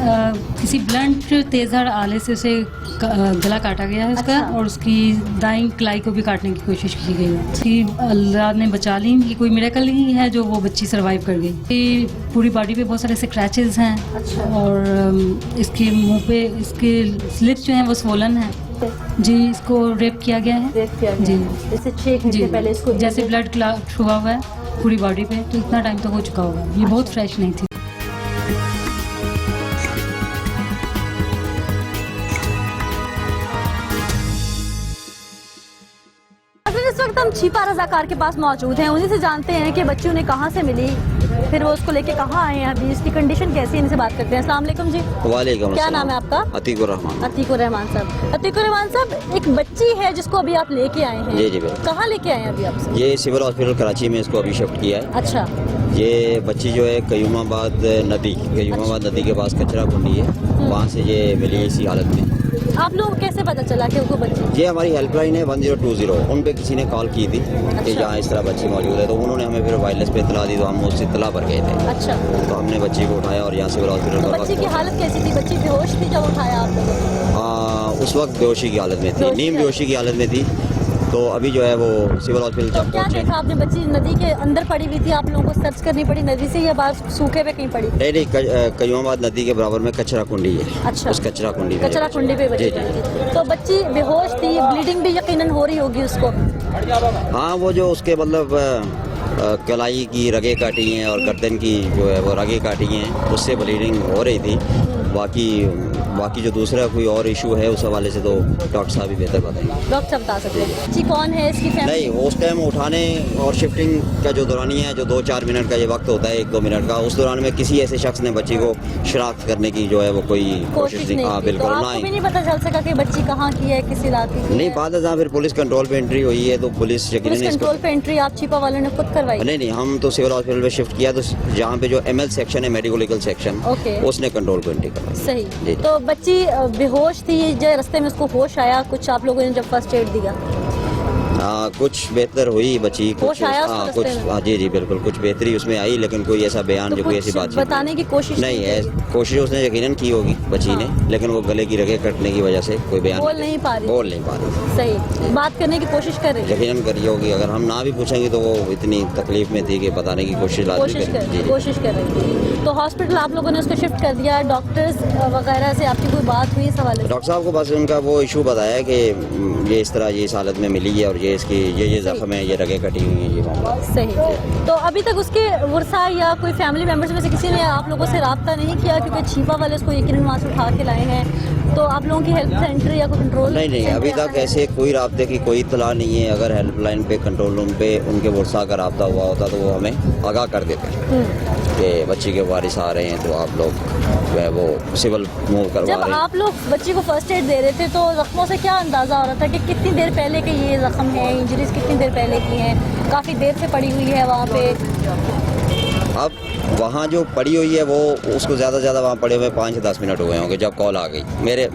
किसी ब्लंट तेज़धार आले से उसे गला काटा गया है उसका। अच्छा। और उसकी दाईं कलाई को भी काटने की कोशिश की गई है। उसकी अल्लाह ने बचा ली, ये कोई मिरेकल ही है जो वो बच्ची सरवाइव कर गई। पूरी बॉडी पे बहुत सारे स्क्रैचेस हैं। अच्छा। और इसके मुंह पे इसके लिप्स जो हैं वो स्वोलन है। जी, इसको रेप किया गया है। रेप किया गया जी। जैसे 6 घंटे पहले इसको जैसे ब्लड क्लॉट हुआ हुआ है पूरी बॉडी पे, तो इतना टाइम तो हो चुका होगा। ये बहुत फ्रेश नहीं थी। इस वक्त हम छिपा रजाकार के पास मौजूद हैं। उन्हीं से जानते हैं कि बच्ची उन्हें कहाँ से मिली, फिर वो उसको लेके कहाँ आए हैं, अभी इसकी कंडीशन कैसी है, इनसे बात करते हैं। अस्सलाम वालेकुम जी। वालेकुम क्या अस्सलाम। नाम है आपका? अतीकुर रहमान। अतीकुर रहमान साहब। अतीकुर रहमान साहब, एक बच्ची है जिसको अभी आप लेके आए हैं। जी जी बिल्कुल। कहाँ लेके आए हैं अभी आपसे? ये सिविल हॉस्पिटल कराची में इसको अभी शिफ्ट किया है। अच्छा। ये बच्ची जो है कयूमाबाद नदी के पास कचरा कुंडी है, वहाँ से ये मिली इसी हालत में। आप लोग कैसे पता चला कि वो बच्ची? ये हमारी हेल्पलाइन है 1020, उन पे किसी ने कॉल की थी कि जहाँ इस तरह बच्ची मौजूद है, तो उन्होंने हमें फिर वायरलेस पे इतला दी, तो हम उस इतला पर गए थे। अच्छा। तो हमने बच्ची को उठाया और यहाँ सिविल हॉस्पिटल तो बच्ची की हालत कैसी थी? बच्ची बेहोश थी जब उठाया आप लोगों ने? उस वक्त बेहोशी की हालत में थी, नीम बेहोशी की हालत में थी। तो अभी जो है वो सिविल हॉस्पिटल तो जब क्या पहुंचे। देखा आपने? बच्ची नदी के अंदर पड़ी हुई थी, आप लोगों को सर्च करनी पड़ी नदी से या बाहर सूखे पे कहीं पड़ी? नहीं, कयूमाबाद नदी के बराबर में कचरा कुंडी है। अच्छा। उस कचरा कुंडी पे बच्ची जी। तो बच्ची बेहोश थी, ब्लीडिंग भी यकीनन हो रही होगी उसको। हाँ, वो जो उसके मतलब कलाई की रगें काटी हैं और गर्दन की जो है वो रगें काटी हैं, उससे ब्लीडिंग हो रही थी। बाकी जो दूसरा कोई और इशू है उस हवाले से तो डॉक्टर साहब ही बेहतर बताएंगे। डॉक्टर साहब बता सकते हैं बच्ची कौन है, इसकी फैमिली? नहीं, उस टाइम उठाने और शिफ्टिंग का जो दौरानिया है, जो 2-4 मिनट का ये वक्त होता है, 1-2 मिनट का, उस दौरान में किसी ऐसे शख्स ने बच्ची को शनाख्त करने की जो है वो कोई कोशिश नहीं। हाँ की। बिल्कुल तो ना आपको ही भी नहीं पता चल सका कि बच्ची कहाँ की है, किस इलाके की नहीं। है? बाद में फिर पुलिस कंट्रोल पे एंट्री हुई है, तो पुलिस कंट्रोल पे एंट्री आप छिपा वालों ने खुद करवाई? नहीं, हम तो सिविल हॉस्पिटल में शिफ्ट किया, तो जहाँ पे जो ML सेक्शन है, मेडिको लीगल सेक्शन, ओके, उसने कंट्रोल को एंट्री करा। सही। तो बच्ची बेहोश थी, जो रास्ते में उसको होश आया, कुछ आप लोगों ने जब फर्स्ट एड दिया? कुछ बेहतर हुई बच्ची, होश आया उसको कुछ रास्ते में? जी बिल्कुल, कुछ बेहतरी उसमें आई, लेकिन कोई ऐसा बयान तो जो कोई कुछ ऐसी बात बताने की कोशिश नहीं है। कोशिश उसने यकीनन की होगी बच्ची ने, लेकिन वो गले की रगें कटने की वजह से कोई बयान बोल नहीं पा रही। सही, बात करने की कोशिश कर रही है। यकीनन करी होगी। अगर हम ना भी पूछेंगे तो वो इतनी तकलीफ में थी कि बताने की कोशिश कर रही थी। तो हॉस्पिटल आप लोगों ने उसको शिफ्ट कर दिया, डॉक्टर्स वगैरह से आपकी कोई बात हुई इस हवाले से? डॉक्टर साहब को बस उनका वो इशू बताया कि ये इस तरह ये इस हालत में मिली है और ये इसकी ये जख्म है, ये रगें कटी हुई हैं, ये मामला। सही। तो अभी तक उसके वर्सा या कोई फैमिली मेंबर्स में से किसी ने आप लोगों से रब्ता नहीं किया? क्योंकि छिपा वाले उसको यकीनन वहाँ से उठा के लाए हैं, तो आप लोगों की हेल्प सेंटर या कोई कंट्रोल? नहीं, अभी तक ऐसे कोई राब्ते की कोई इत्तला नहीं है। अगर हेल्पलाइन पे, कंट्रोल रूम पे उनके वर्सा का राब्ता हुआ होता तो वो हमें आगाह कर देते हैं कि बच्ची के वारिस आ रहे हैं, तो आप लोग जो है वो सिविल मूव करवा रहे हैं। जब आप लोग बच्ची को फर्स्ट एड दे रहे थे तो जख्मों से क्या अंदाजा हो रहा था कि कितनी देर पहले के ये जख्म है, इंजरीज कितनी देर पहले की हैं? काफ़ी देर से पड़ी हुई है वहाँ पे। अब वहाँ जो पड़ी हुई है वो उसको ज़्यादा से ज़्यादा वहाँ पड़े हुए 5 से 10 मिनट हुए होंगे जब कॉल आ गई।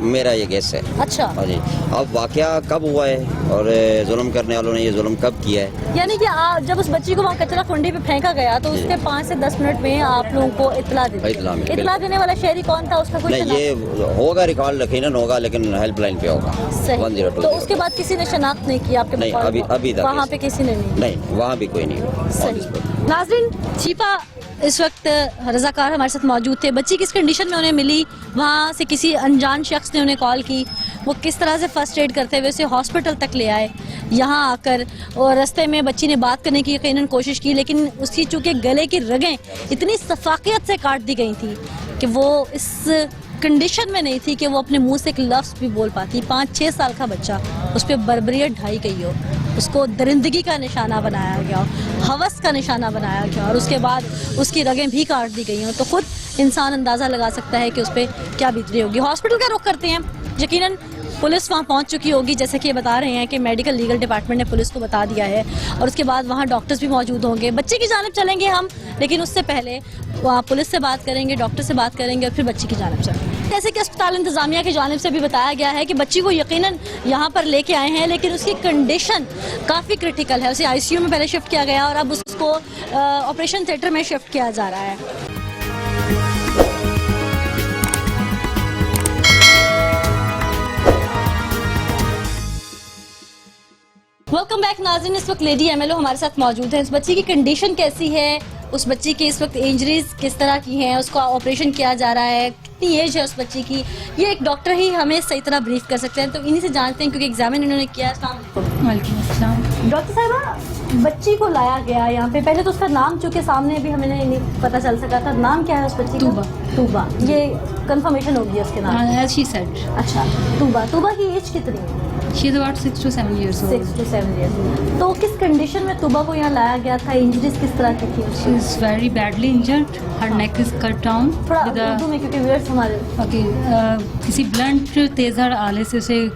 मेरा ये गेस है। अच्छा। हाँ जी। अब वाकया कब हुआ है और जुल्म करने वालों ने ये जुल्म कब किया है? यानी कि जब उस बच्ची को वहाँ कचरा कुंडी पे फेंका गया तो उसके 5 से 10 मिनट में आप लोगों को इत्तला दी? इत्तला देने वाला शहरी कौन था, उसका कुछ नहीं? ये होगा, रिकॉर्ड यकीनन होगा, लेकिन हेल्पलाइन पे होगा। सही। 102। तो उसके बाद किसी ने शनाख्त नहीं की आपके? नहीं, अभी तक वहाँ पे किसी ने नहीं? वहाँ भी कोई नहीं। सही। नाज़रीन, छिपा इस वक्त रज़ाकार हमारे साथ मौजूद थे। बच्ची किस कंडीशन में उन्हें मिली, वहाँ से किसी अनजान शख्स ने उन्हें कॉल की, वो किस तरह से फर्स्ट एड करते हुए उसे हॉस्पिटल तक ले आए, यहाँ आकर और रास्ते में बच्ची ने बात करने की यकीनन कोशिश की, लेकिन उसकी चूँकि गले की रगें इतनी सफाकियत से काट दी गई थी कि वो इस कंडीशन में नहीं थी कि वो अपने मुंह से एक लफ्ज़ भी बोल पाती। 5-6 साल का बच्चा, उस पर बर्बरियत ढाई गई हो, उसको दरिंदगी का निशाना बनाया गया हो, हवस का निशाना बनाया गया, और उसके बाद उसकी रगें भी काट दी गई हों, तो खुद इंसान अंदाज़ा लगा सकता है कि उस पर क्या बीतती होगी। हॉस्पिटल का रुख करते हैं। यकीनन पुलिस वहाँ पहुँच चुकी होगी, जैसे कि ये बता रहे हैं कि मेडिकल लीगल डिपार्टमेंट ने पुलिस को बता दिया है, और उसके बाद वहाँ डॉक्टर्स भी मौजूद होंगे। बच्चे की जानिब चलेंगे हम, लेकिन उससे पहले वहाँ पुलिस से बात करेंगे, डॉक्टर से बात करेंगे और फिर बच्ची की जानिब चलेंगे। जैसे कि अस्पताल इंतजामिया की जानिब से भी बताया गया है कि बच्ची को यकीनन यहाँ पर लेके आए हैं, लेकिन उसकी कंडीशन काफ़ी क्रिटिकल है। उसे ICU में पहले शिफ्ट किया गया और अब उसको ऑपरेशन थिएटर में शिफ्ट किया जा रहा है। वेलकम बैक नाज़रीन। इस वक्त लेडी एमएलओ हमारे साथ मौजूद है। उस बच्ची की कंडीशन कैसी है, उस बच्ची की इस वक्त इंजरीज किस तरह की हैं, उसका ऑपरेशन किया जा रहा है, कितनी एज है उस बच्ची की, ये एक डॉक्टर ही हमें सही तरह ब्रीफ कर सकते हैं। तो इन्हीं से जानते हैं क्योंकि एग्जामिन इन्होंने किया। वालेकुम अस्सलाम। डॉक्टर साहबा, बच्ची को लाया गया यहाँ पे, पहले तो उसका नाम चूंकि सामने भी हमें नहीं पता चल सका था, नाम क्या है उस बच्ची का? तूबा। ये कंफर्मेशन होगी उसके नाम? As she said, अच्छा, तूबा की एज कितनी है? she is about 6 to 7 years old. 6 to 7 years। तो किस कंडीशन में तूबा को यहाँ लाया गया था? इंजरीज किस तरह की थी She उसकी? is very badly injured. Her neck is cut down. थोड़ा with a- उर्दू में क्योंकि व्यूअर्स हमारे। Okay, किसी ब्लंट तेजर आले से उसे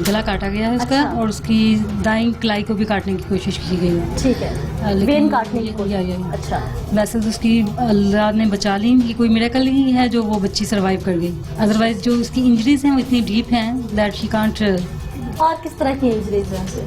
गला काटा गया है उसका, अच्छा। और उसकी दाईं कलाई को भी काटने की कोशिश की गई है। ठीक है, लेकिन वेन काटने की कोशिश। या। अच्छा, वैसे तो उसकी अल्लाह ने बचा ली, ये कोई मिरेकल ही है जो वो बच्ची सरवाइव कर गई। अदरवाइज जो उसकी इंजरीज हैं वो इतनी डीप हैं दैट शी कांट। और किस तरह की इंजरीज हैं उसे?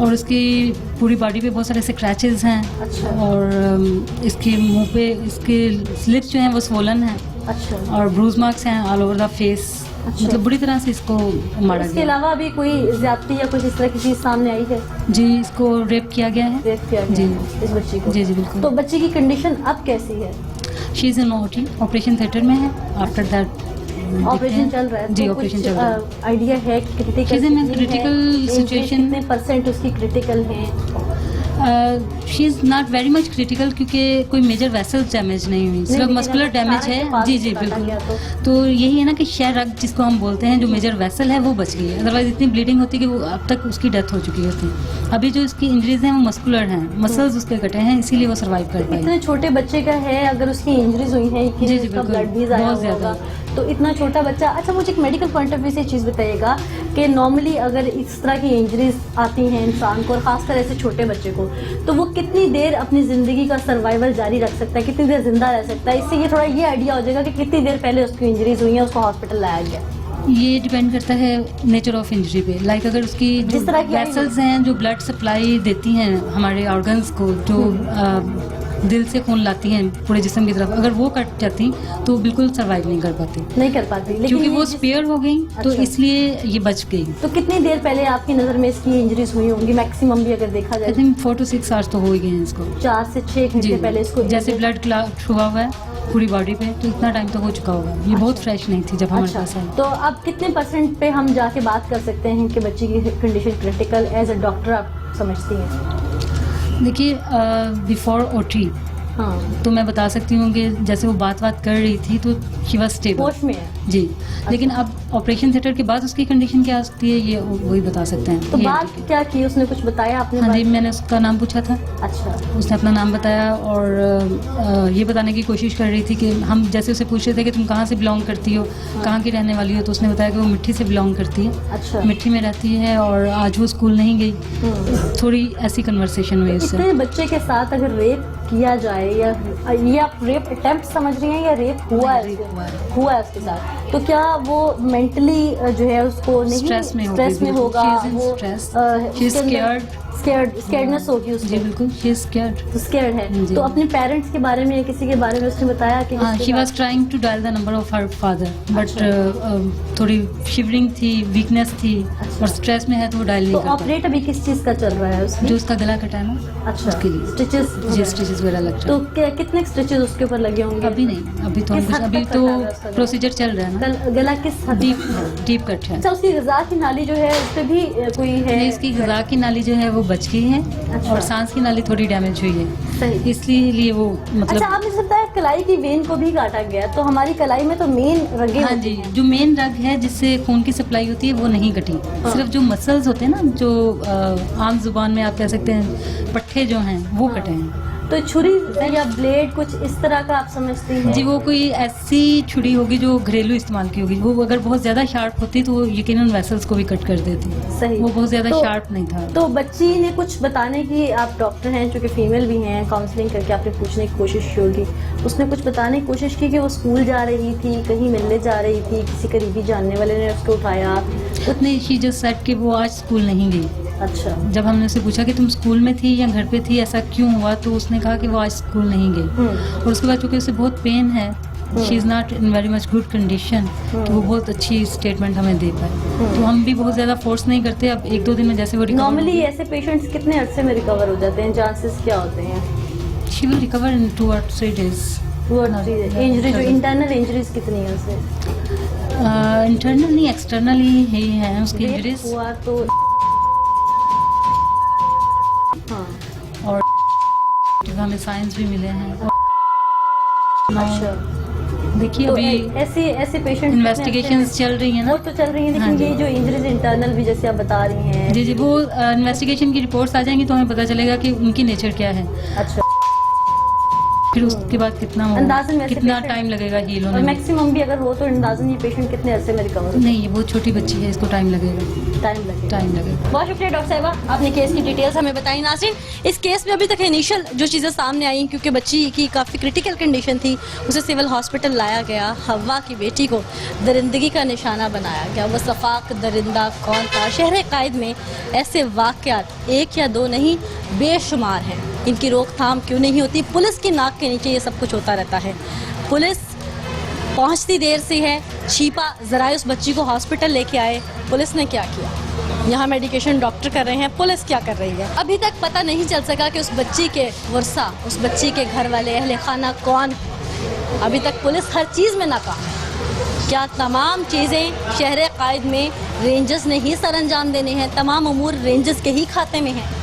और उसकी पूरी बॉडी पे बहुत सारे स्क्रैचेस हैं। अच्छा। और इसके मुंह पे इसके लिप्स जो हैं वो स्वोलन हैं, अच्छा, और ब्रूज मार्क्स हैं ऑल ओवर द फेस। अच्छा। मतलब बुरी तरह से इसको मारा इसके गया। अलावा भी कोई ज्यादती या कुछ इस तरह की चीज सामने आई है? जी, इसको रेप किया गया है। रेप किया गया जी। है इस बच्ची को? जी जी बिल्कुल। तो बच्ची की कंडीशन अब कैसी है? She is in OT, operation theatre में है। आफ्टर दैट ऑपरेशन चल रहा है? जी, तो ऑपरेशन कुछ चल रहा है। आइडिया है कि She's in a critical situation। कितने परसेंट उसकी क्रिटिकल है? She is not very much critical क्योंकि कोई मेजर वेसल्स डैमेज नहीं हुई, सिर्फ लेकिन मस्कुलर अगर डैमेज अचानक है। के पास जी जी काटा बिल्कुल। गया तो यही है ना कि शायद रग जिसको हम बोलते हैं, जो मेजर वेसल है वो बच गई है। अदरवाइज इतनी ब्लीडिंग होती कि वो अब तक उसकी डेथ हो चुकी होती। अभी जो इसकी इंजरीज हैं वो मस्कुलर हैं, मसल्स उसके कटे हैं, इसीलिए वो सर्वाइव कर पाई। इतने छोटे बच्चे का है, अगर उसकी इंजरीज हुई है कि जी, जी, उसका बिल्कुल। ब्लड भी जाया बहुत होगा, ज्यादा। तो इतना छोटा बच्चा। अच्छा, मुझे एक मेडिकल पॉइंट ऑफ व्यू से चीज़ बताइएगा कि नॉर्मली अगर इस तरह की इंजरीज आती हैं इंसान को, और खासकर ऐसे छोटे बच्चे को, तो वो कितनी देर अपनी ज़िंदगी का सर्वाइवल जारी रख सकता है, कितनी देर जिंदा रह सकता है? इससे ये थोड़ा ये आइडिया हो जाएगा कि कितनी देर पहले उसकी इंजरीज हुई है, उसको हॉस्पिटल लाया गया। ये डिपेंड करता है नेचर ऑफ इंजरी पे। लाइक अगर उसकी जो जिस तरह की वेसल्स हैं जो ब्लड सप्लाई देती हैं हमारे ऑर्गन्स को, जो दिल से खून लाती हैं पूरे जिस्म की तरफ, अगर वो कट जाती तो बिल्कुल सर्वाइव नहीं कर पाती, नहीं कर पाती। लेकिन क्योंकि ये वो जिस- स्पेयर हो गई तो अच्छा। इसलिए ये बच गई। तो कितनी देर पहले आपकी नज़र में इसकी इंजरीज हुई होंगी मैक्सिमम भी अगर देखा आई जाए? थिंक 4 to 6 आवर्स तो हो ही गए हैं इसको। 4 से 6 घंटे पहले इसको जैसे ब्लड क्लॉट हुआ हुआ है पूरी बॉडी पे, तो इतना टाइम तो हो चुका होगा। ये बहुत फ्रेश नहीं थी जब हमारे अच्छा, पास आई। तो अब कितने परसेंट पे हम जाके बात कर सकते हैं कि बच्ची की condition critical as a doctor आप समझती हैं? देखिए, बिफोर ओटी हाँ, तो मैं बता सकती हूँ कि जैसे वो बात कर रही थी तो शी वाज स्टेबल। होश में है। जी, लेकिन अब ऑपरेशन थिएटर के बाद उसकी कंडीशन क्या होती है ये वही बता सकते हैं। तो ये बात क्या की उसने, कुछ बताया आपने? हाँ जी, बात? मैंने उसका नाम पूछा था, अच्छा, उसने अपना नाम बताया, और ये बताने की कोशिश कर रही थी कि हम जैसे उसे पूछ रहे थे कि तुम कहाँ से बिलोंग करती हो, कहाँ की रहने वाली हो, तो उसने बताया कि वो मिट्टी से बिलोंग करती है, अच्छा। मिट्टी में रहती है, और आज वो स्कूल नहीं गई। थोड़ी ऐसी कन्वर्सेशन हुई उससे। इतने बच्चे के साथ अगर रेप किया जाए, या ये आप रेप अटेम्प्ट समझ रही हैं या रेप हुआ है? रेप हुआ है उसके साथ, तो क्या वो मेंटली जो है उसको नहीं स्ट्रेस में स्ट्रेस में होगा? वो स्केर्डनेस होगी उसको? जी बिल्कुल, शी इज स्कैर्ड। तो स्केर्ड है। जी। तो अपने पेरेंट्स के बारे में या किसी के बारे में उसने बताया कि हाँ, जिसके शी साथ- was trying to dial the number of her father, but थोड़ी शिवरिंग थी, वीकनेस थी, अच्छा। और स्ट्रेस में है तो वो डायल तो नहीं कर पाई। ऑपरेट अभी किस चीज का चल रहा है उसकी? जो उसका गला कटा है ना, अच्छा, उसके लिए स्टिचेस जी स्टिचेस वगैरह लग तो रहा है। कितने स्टिचेस उसके ऊपर लगे होंगे? अभी नहीं, अभी तो हम किस कुछ हद अभी तक तो कटा हुआ उसका गला? प्रोसीजर चल रहा है ना। गला किस हद डीप तक? डीप कट है। अच्छा, उसकी गज़ा की नाली जो है उस पे भी कोई है? नहीं, इसकी गला की नाली जो है वो बच गई है, अच्छा। और सांस की नाली थोड़ी डैमेज हुई है, सही। इसलिए वो अच्छा, मतलब। आपने जैसे बताया कलाई की वेन को भी काटा गया, तो हमारी कलाई में तो मेन रगे हाँ होती जी, हैं। जो मेन रग है जिससे खून की सप्लाई होती है वो नहीं कटी। हाँ। सिर्फ जो मसल्स होते हैं ना, जो आम जुबान में आप कह सकते हैं पट्टे जो हैं वो हाँ। कटे हैं। तो छुरी या ब्लेड कुछ इस तरह का आप समझती हैं? जी, वो कोई ऐसी छुरी होगी जो घरेलू इस्तेमाल की होगी। वो अगर बहुत ज्यादा शार्प होती तो वो यकीनन वेसल्स को भी कट कर देती। सही। वो बहुत ज्यादा तो- शार्प नहीं था। तो बच्ची ने कुछ बताने की, आप डॉक्टर हैं चूंकि फीमेल भी हैं, काउंसलिंग करके आपने पूछने की कोशिश की होगी, उसने कुछ बताने की कोशिश की कि वो स्कूल जा रही थी, कहीं मिलने जा रही थी, किसी करीबी जानने वाले ने उसको उठाया? उतने शी जस्ट सेड कि वो आज स्कूल नहीं गई। अच्छा, जब हमने उससे पूछा कि तुम स्कूल में थी या घर पे थी, ऐसा क्यों हुआ, तो उसने कहा कि वो आज स्कूल नहीं गई। और उसके बाद चूंकि उसे बहुत पेन है she is not in very much good condition, तो वो बहुत अच्छी स्टेटमेंट हमें दे पाए। तो हम भी बहुत ज़्यादा फोर्स नहीं करते, अब 1-2 दिन में जैसे वो रिकवर नॉर्मली ऐसे पेशेंट्स कितने अरसे में रिकवर हो जाते हैं, चांसेस क्या होते हैं? She will recover in 2 or 3 days। Injury जो इंटरनल इंजरीज कितनी है उसे? इंटरनल नहीं, एक्सटर्नली ही है उसकी Rape इंजरीज, हुआ तो हाँ और हमें साइंस भी मिले हैं। अच्छा, देखिए तो अभी ऐसे ऐसे पेशेंट इन्वेस्टिगेशंस चल रही हैं वो ना। तो चल रही है, हाँ लेकिन जी। ये जो इंजरीज इंटरनल भी जैसे आप बता रही हैं। जी जी, वो इन्वेस्टिगेशन की रिपोर्ट्स आ जाएंगी तो हमें पता चलेगा कि उनकी नेचर क्या है, अच्छा, फिर उसके बाद अंदाज़न वैसे कितना patient- टाइम लगेगा हील और होने में। मैक्सिमम भी अगर हो तो अंदाज़न ये पेशेंट कितने अरसे में रिकवर हो? नहीं, ये बहुत छोटी बच्ची है, इसको टाइम लगेगा, टाइम लगेगा। टाइम लगेगा। बहुत शुक्रिया डॉक्टर साहिबा, आपने केस की डिटेल्स हमें बताई। नाज़रीन, इस केस में अभी तक इनिशियल जो चीज़ें सामने आई, क्योंकि बच्ची की काफ़ी क्रिटिकल कंडीशन थी, उसे सिविल हॉस्पिटल लाया गया। हवा की बेटी को दरिंदगी का निशाना बनाया गया। वो सफाक दरिंदा कौन था? शहर कायद में ऐसे वाक़यात 1 या 2 नहीं, बेशुमार हैं। इनकी रोकथाम क्यों नहीं होती? पुलिस की नाक के नीचे ये सब कुछ होता रहता है। पुलिस पहुंचती देर से है। छिपा जरा उस बच्ची को हॉस्पिटल लेके आए, पुलिस ने क्या किया? यहाँ मेडिकेशन डॉक्टर कर रहे हैं, पुलिस क्या कर रही है? अभी तक पता नहीं चल सका कि उस बच्ची के वर्सा, उस बच्ची के घर वाले, अहले खाना कौन है। अभी तक पुलिस हर चीज़ में नाकाम है। क्या तमाम चीज़ें शहर कायद में रेंजर्स ने ही सरअंजाम देने हैं? तमाम अमूर रेंजर्स के ही खाते में हैं?